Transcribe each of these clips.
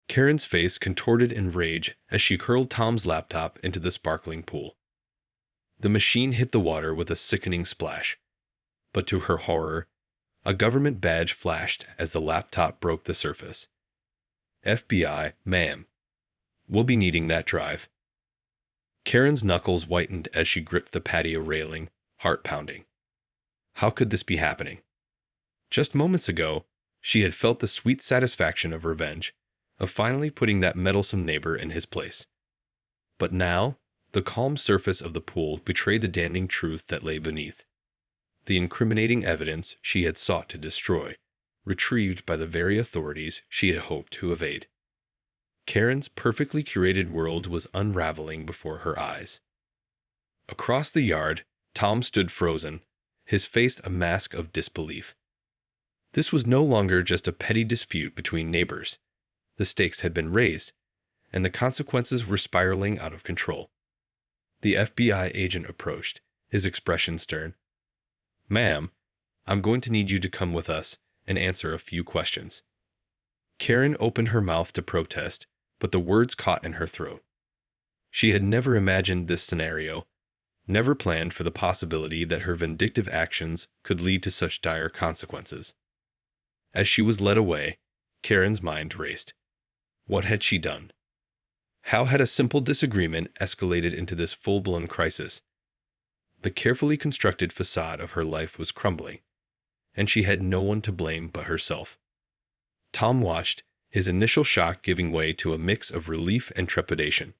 Karen's face contorted in rage as she hurled Tom's laptop into the sparkling pool. The machine hit the water with a sickening splash, but to her horror, a government badge flashed as the laptop broke the surface. FBI, ma'am. We'll be needing that drive. Karen's knuckles whitened as she gripped the patio railing, heart pounding. How could this be happening? Just moments ago, she had felt the sweet satisfaction of revenge, of finally putting that meddlesome neighbor in his place. But now, the calm surface of the pool betrayed the damning truth that lay beneath. The incriminating evidence she had sought to destroy, retrieved by the very authorities she had hoped to evade. Karen's perfectly curated world was unraveling before her eyes. Across the yard, Tom stood frozen, his face a mask of disbelief. This was no longer just a petty dispute between neighbors. The stakes had been raised, and the consequences were spiraling out of control. The FBI agent approached, his expression stern. "Ma'am, I'm going to need you to come with us and answer a few questions." Karen opened her mouth to protest, but the words caught in her throat. She had never imagined this scenario, never planned for the possibility that her vindictive actions could lead to such dire consequences. As she was led away, Karen's mind raced. What had she done? How had a simple disagreement escalated into this full-blown crisis? The carefully constructed facade of her life was crumbling, and she had no one to blame but herself. Tom watched, his initial shock giving way to a mix of relief and trepidation.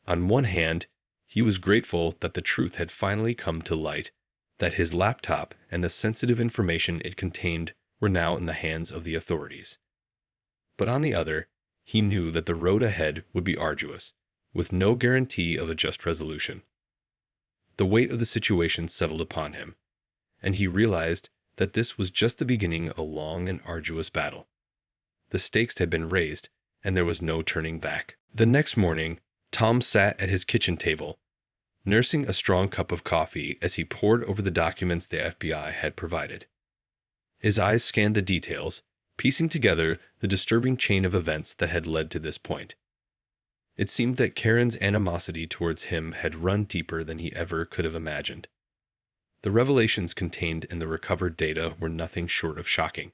On one hand, he was grateful that the truth had finally come to light, that his laptop and the sensitive information it contained were now in the hands of the authorities. But on the other, he knew that the road ahead would be arduous, with no guarantee of a just resolution. The weight of the situation settled upon him, and he realized that this was just the beginning of a long and arduous battle. The stakes had been raised, and there was no turning back. The next morning, Tom sat at his kitchen table, nursing a strong cup of coffee as he pored over the documents the FBI had provided. His eyes scanned the details, piecing together the disturbing chain of events that had led to this point. It seemed that Karen's animosity towards him had run deeper than he ever could have imagined. The revelations contained in the recovered data were nothing short of shocking.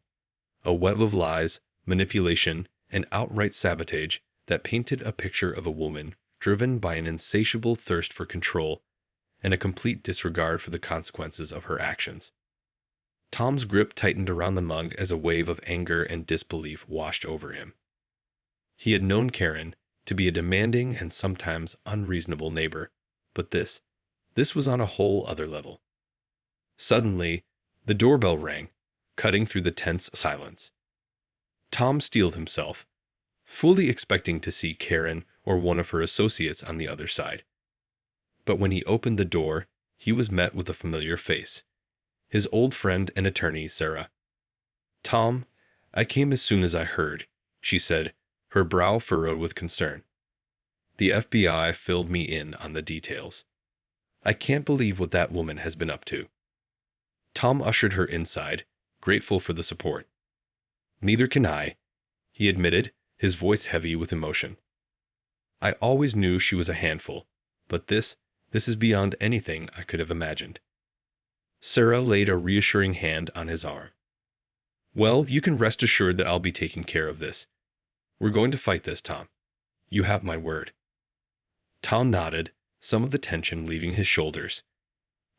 A web of lies, manipulation, and outright sabotage that painted a picture of a woman driven by an insatiable thirst for control and a complete disregard for the consequences of her actions. Tom's grip tightened around the mug as a wave of anger and disbelief washed over him. He had known Karen to be a demanding and sometimes unreasonable neighbor, but this was on a whole other level. Suddenly, the doorbell rang, cutting through the tense silence. Tom steeled himself, fully expecting to see Karen or one of her associates on the other side. But when he opened the door, he was met with a familiar face. His old friend and attorney, Sarah. "Tom, I came as soon as I heard," she said, her brow furrowed with concern. "The FBI filled me in on the details. I can't believe what that woman has been up to." Tom ushered her inside, grateful for the support. "Neither can I," he admitted, his voice heavy with emotion. "I always knew she was a handful, but this is beyond anything I could have imagined." Sarah laid a reassuring hand on his arm. "Well, you can rest assured that I'll be taking care of this. We're going to fight this, Tom. You have my word." Tom nodded, some of the tension leaving his shoulders.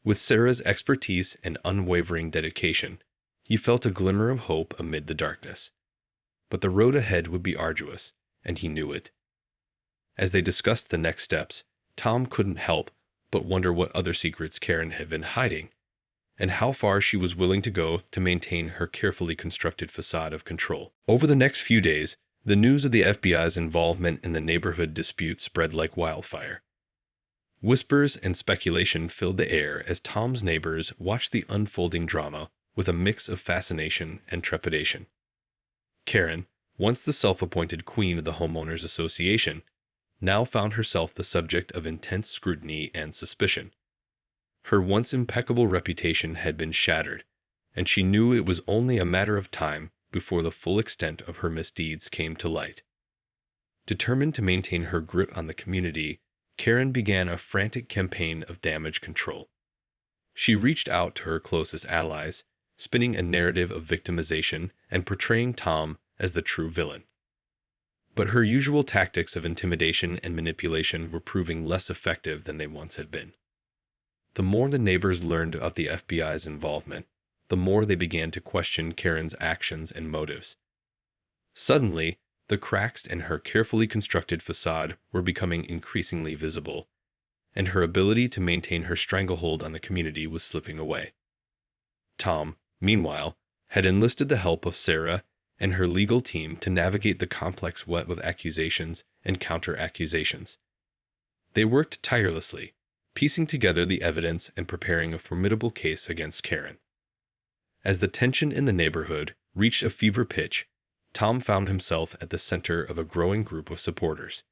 With Sarah's expertise and unwavering dedication, he felt a glimmer of hope amid the darkness. But the road ahead would be arduous, and he knew it. As they discussed the next steps, Tom couldn't help but wonder what other secrets Karen had been hiding, and how far she was willing to go to maintain her carefully constructed facade of control. Over the next few days, the news of the FBI's involvement in the neighborhood dispute spread like wildfire. Whispers and speculation filled the air as Tom's neighbors watched the unfolding drama with a mix of fascination and trepidation. Karen, once the self-appointed queen of the homeowners association, now found herself the subject of intense scrutiny and suspicion. Her once impeccable reputation had been shattered, and she knew it was only a matter of time before the full extent of her misdeeds came to light. Determined to maintain her grip on the community, Karen began a frantic campaign of damage control. She reached out to her closest allies, spinning a narrative of victimization and portraying Tom as the true villain. But her usual tactics of intimidation and manipulation were proving less effective than they once had been. The more the neighbors learned about the FBI's involvement, the more they began to question Karen's actions and motives. Suddenly, the cracks in her carefully constructed facade were becoming increasingly visible, and her ability to maintain her stranglehold on the community was slipping away. Tom, meanwhile, had enlisted the help of Sarah and her legal team to navigate the complex web of accusations and counter-accusations. They worked tirelessly, piecing together the evidence and preparing a formidable case against Karen. As the tension in the neighborhood reached a fever pitch, Tom found himself at the center of a growing group of supporters.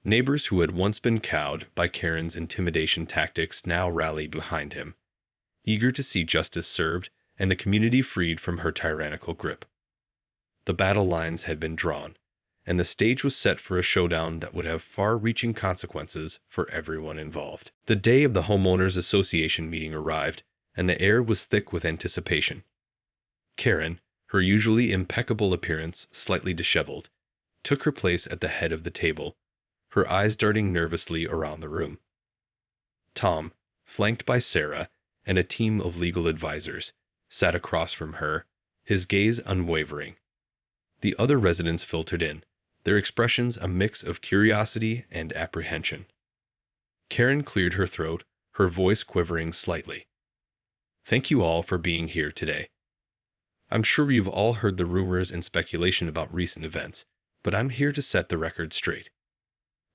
Neighbors who had once been cowed by Karen's intimidation tactics now rallied behind him, eager to see justice served and the community freed from her tyrannical grip. The battle lines had been drawn, and the stage was set for a showdown that would have far-reaching consequences for everyone involved. The day of the Homeowners Association meeting arrived, and the air was thick with anticipation. Karen, her usually impeccable appearance slightly disheveled, took her place at the head of the table, her eyes darting nervously around the room. Tom, flanked by Sarah and a team of legal advisors, sat across from her, his gaze unwavering. The other residents filtered in, their expressions a mix of curiosity and apprehension. Karen cleared her throat, her voice quivering slightly. "Thank you all for being here today. I'm sure you've all heard the rumors and speculation about recent events, but I'm here to set the record straight."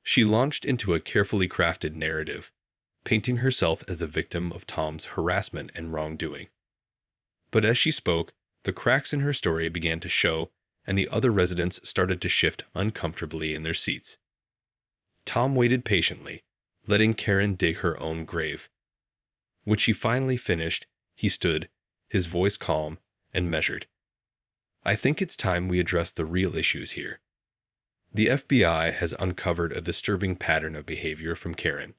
She launched into a carefully crafted narrative, painting herself as the victim of Tom's harassment and wrongdoing. But as she spoke, the cracks in her story began to show, and the other residents started to shift uncomfortably in their seats. Tom waited patiently, letting Karen dig her own grave. When she finally finished, he stood, his voice calm and measured. "I think it's time we address the real issues here. The FBI has uncovered a disturbing pattern of behavior from Karen,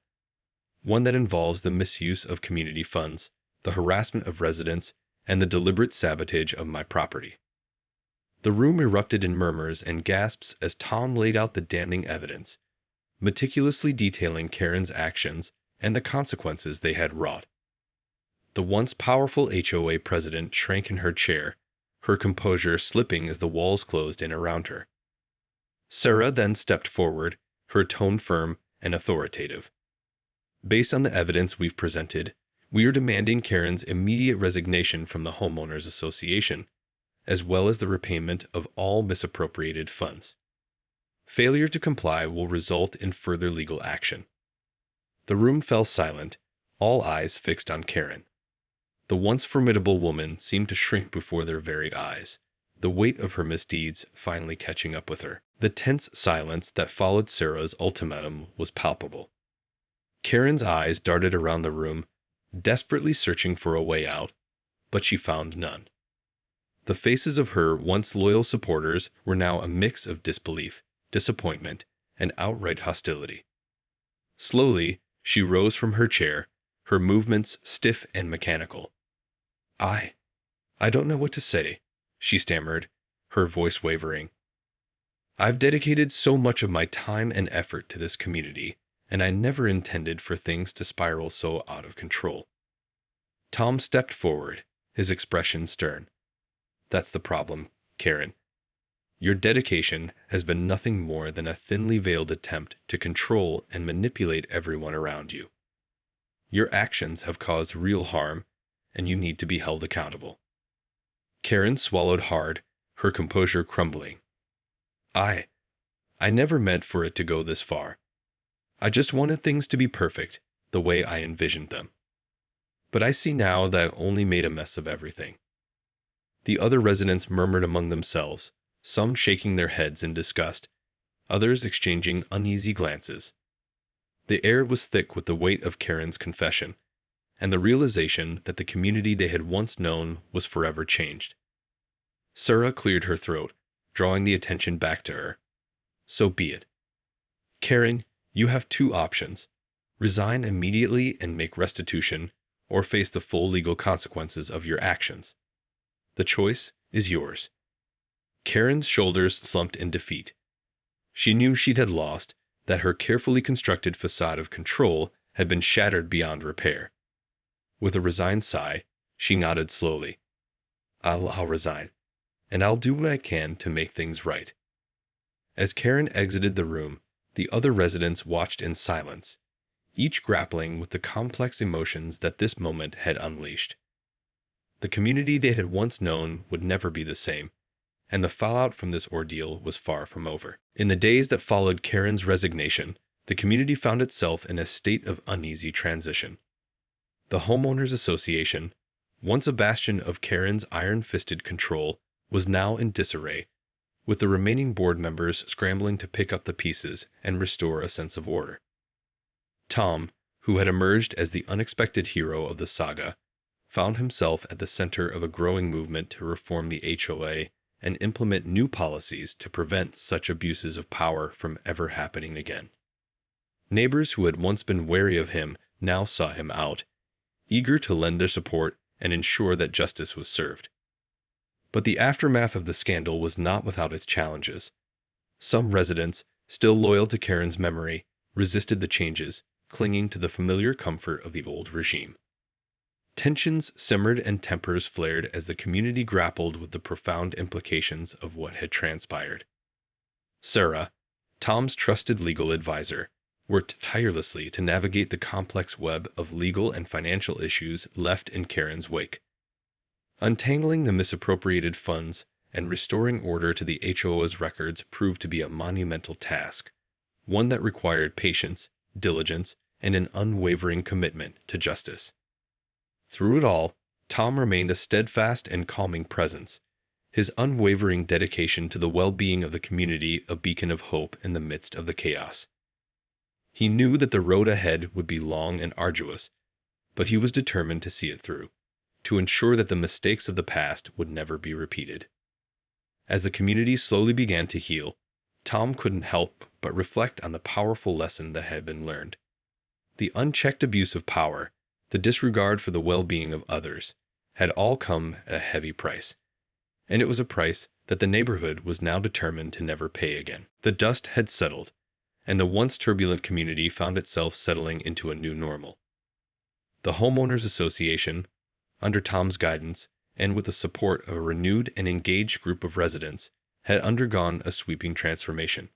one that involves the misuse of community funds, the harassment of residents, and the deliberate sabotage of my property." The room erupted in murmurs and gasps as Tom laid out the damning evidence, meticulously detailing Karen's actions and the consequences they had wrought. The once powerful HOA president shrank in her chair, her composure slipping as the walls closed in around her. Sarah then stepped forward, her tone firm and authoritative. "Based on the evidence we've presented, we are demanding Karen's immediate resignation from the Homeowners Association, as well as the repayment of all misappropriated funds. Failure to comply will result in further legal action." The room fell silent, all eyes fixed on Karen. The once formidable woman seemed to shrink before their very eyes, the weight of her misdeeds finally catching up with her. The tense silence that followed Sarah's ultimatum was palpable. Karen's eyes darted around the room, desperately searching for a way out, but she found none. The faces of her once loyal supporters were now a mix of disbelief, disappointment, and outright hostility. Slowly, she rose from her chair, her movements stiff and mechanical. I don't know what to say," she stammered, her voice wavering. "I've dedicated so much of my time and effort to this community, and I never intended for things to spiral so out of control." Tom stepped forward, his expression stern. "That's the problem, Karen. Your dedication has been nothing more than a thinly veiled attempt to control and manipulate everyone around you. Your actions have caused real harm, and you need to be held accountable." Karen swallowed hard, her composure crumbling. I never meant for it to go this far. I just wanted things to be perfect, the way I envisioned them. But I see now that I only made a mess of everything." The other residents murmured among themselves, some shaking their heads in disgust, others exchanging uneasy glances. The air was thick with the weight of Karen's confession, and the realization that the community they had once known was forever changed. Sarah cleared her throat, drawing the attention back to her. So be it. Karen, you have two options: resign immediately and make restitution, or face the full legal consequences of your actions. The choice is yours. Karen's shoulders slumped in defeat. She knew she had lost, that her carefully constructed facade of control had been shattered beyond repair. With a resigned sigh, she nodded slowly. I'll resign, and I'll do what I can to make things right. As Karen exited the room, the other residents watched in silence, each grappling with the complex emotions that this moment had unleashed. The community they had once known would never be the same, and the fallout from this ordeal was far from over. In the days that followed Karen's resignation, the community found itself in a state of uneasy transition. The Homeowners Association, once a bastion of Karen's iron-fisted control, was now in disarray, with the remaining board members scrambling to pick up the pieces and restore a sense of order. Tom, who had emerged as the unexpected hero of the saga, found himself at the center of a growing movement to reform the HOA and implement new policies to prevent such abuses of power from ever happening again. Neighbors who had once been wary of him now sought him out, eager to lend their support and ensure that justice was served. But the aftermath of the scandal was not without its challenges. Some residents, still loyal to Karen's memory, resisted the changes, clinging to the familiar comfort of the old regime. Tensions simmered and tempers flared as the community grappled with the profound implications of what had transpired. Sarah, Tom's trusted legal advisor, worked tirelessly to navigate the complex web of legal and financial issues left in Karen's wake. Untangling the misappropriated funds and restoring order to the HOA's records proved to be a monumental task, one that required patience, diligence, and an unwavering commitment to justice. Through it all, Tom remained a steadfast and calming presence, his unwavering dedication to the well-being of the community a beacon of hope in the midst of the chaos. He knew that the road ahead would be long and arduous, but he was determined to see it through, to ensure that the mistakes of the past would never be repeated. As the community slowly began to heal, Tom couldn't help but reflect on the powerful lesson that had been learned. The unchecked abuse of power, the disregard for the well-being of others, had all come at a heavy price, and it was a price that the neighborhood was now determined to never pay again. The dust had settled, and the once turbulent community found itself settling into a new normal. The Homeowners Association, under Tom's guidance and with the support of a renewed and engaged group of residents, had undergone a sweeping transformation.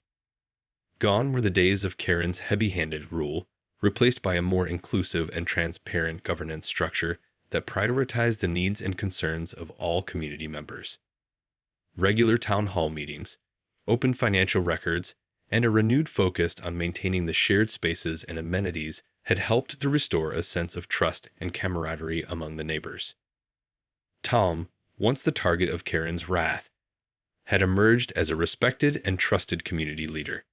Gone were the days of Karen's heavy-handed rule, replaced by a more inclusive and transparent governance structure that prioritized the needs and concerns of all community members. Regular town hall meetings, open financial records, and a renewed focus on maintaining the shared spaces and amenities had helped to restore a sense of trust and camaraderie among the neighbors. Tom, once the target of Karen's wrath, had emerged as a respected and trusted community leader.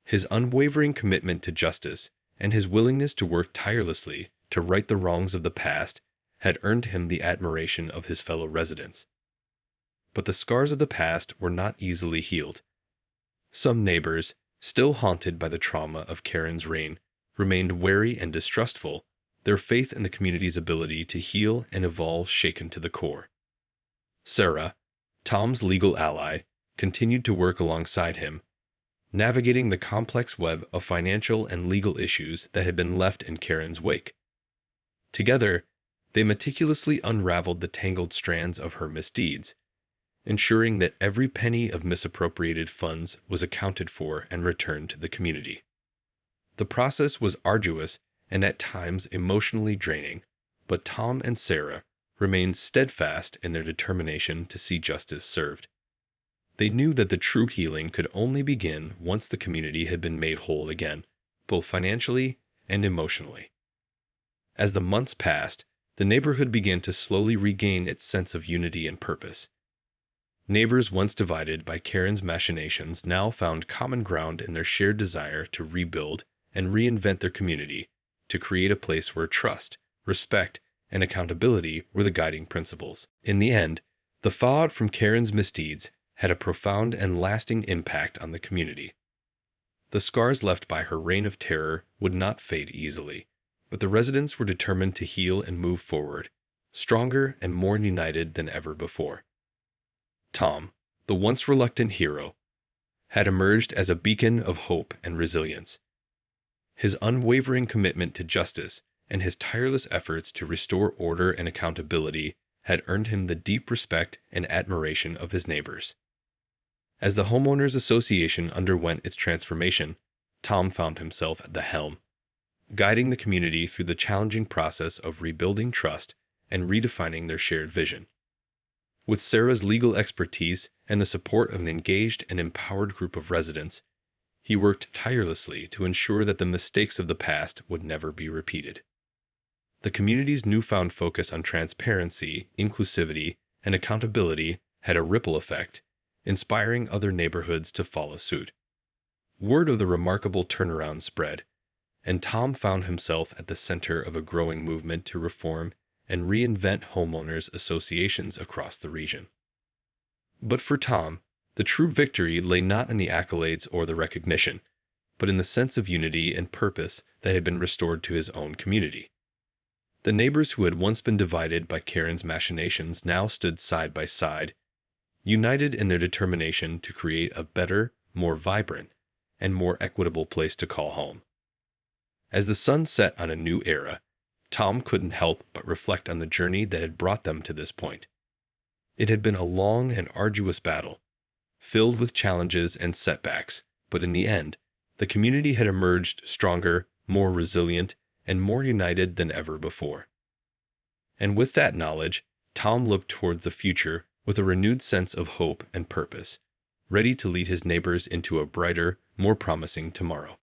His unwavering commitment to justice and his willingness to work tirelessly to right the wrongs of the past had earned him the admiration of his fellow residents. But the scars of the past were not easily healed. Some neighbors, still haunted by the trauma of Karen's reign, remained wary and distrustful, their faith in the community's ability to heal and evolve shaken to the core. Sarah, Tom's legal ally, continued to work alongside him, navigating the complex web of financial and legal issues that had been left in Karen's wake. Together, they meticulously unraveled the tangled strands of her misdeeds, ensuring that every penny of misappropriated funds was accounted for and returned to the community. The process was arduous and at times emotionally draining, but Tom and Sarah remained steadfast in their determination to see justice served. They knew that the true healing could only begin once the community had been made whole again, both financially and emotionally. As the months passed, the neighborhood began to slowly regain its sense of unity and purpose. Neighbors once divided by Karen's machinations now found common ground in their shared desire to rebuild and reinvent their community, to create a place where trust, respect, and accountability were the guiding principles. In the end, the fallout from Karen's misdeeds had a profound and lasting impact on the community. The scars left by her reign of terror would not fade easily, but the residents were determined to heal and move forward, stronger and more united than ever before. Tom, the once reluctant hero, had emerged as a beacon of hope and resilience. His unwavering commitment to justice and his tireless efforts to restore order and accountability had earned him the deep respect and admiration of his neighbors. As the Homeowners Association underwent its transformation, Tom found himself at the helm, guiding the community through the challenging process of rebuilding trust and redefining their shared vision. With Sarah's legal expertise and the support of an engaged and empowered group of residents, he worked tirelessly to ensure that the mistakes of the past would never be repeated. The community's newfound focus on transparency, inclusivity, and accountability had a ripple effect, inspiring other neighborhoods to follow suit. Word of the remarkable turnaround spread, and Tom found himself at the center of a growing movement to reform and reinvent homeowners associations across the region. But for Tom, the true victory lay not in the accolades or the recognition, but in the sense of unity and purpose that had been restored to his own community. The neighbors who had once been divided by Karen's machinations now stood side by side, united in their determination to create a better, more vibrant, and more equitable place to call home. As the sun set on a new era, Tom couldn't help but reflect on the journey that had brought them to this point. It had been a long and arduous battle, filled with challenges and setbacks, but in the end, the community had emerged stronger, more resilient, and more united than ever before. And with that knowledge, Tom looked towards the future with a renewed sense of hope and purpose, ready to lead his neighbors into a brighter, more promising tomorrow.